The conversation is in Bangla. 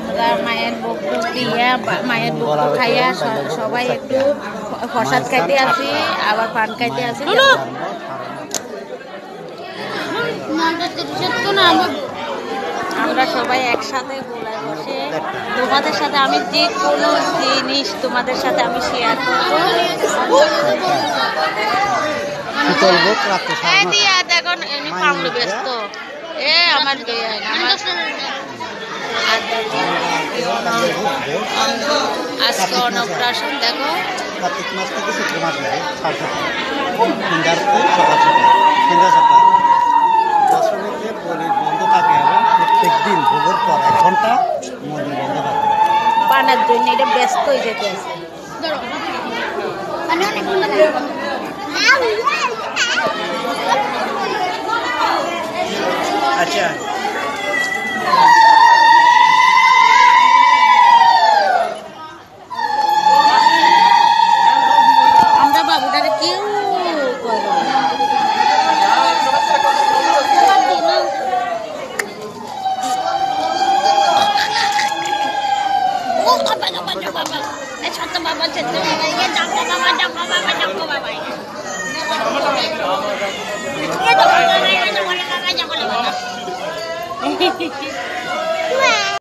আমরা মায়ের ভোগ দিয়া মায়ের ভোগ খাইয়া সবাই একটু প্রসাদ খাইতে আসি, আবার পান খাইতে আসি। আমরা সবাই একসাথে গোলায় বসে তোমাদের সাথে আমি যে কোনো জিনিস তোমাদের সাথে আমি শেয়ার করবো। দেখো এমনি পামলো ব্যস্ত এ আমার আজকে অন্নপ্রাশন দেখো কার্তিক মাস থেকে চৈত্র মাস লাগে সকাল দশমীতে মন্দির বন্ধ থাকে এবং প্রত্যেক দিন ভোগের পর 1 ঘন্টা মন্দির বন্ধ থাকে পানের জন্য। এটা ব্যস্ত হয়ে যেতে আছে। আচ্ছা আমরা বাবুটারে কেউ করবো বাবা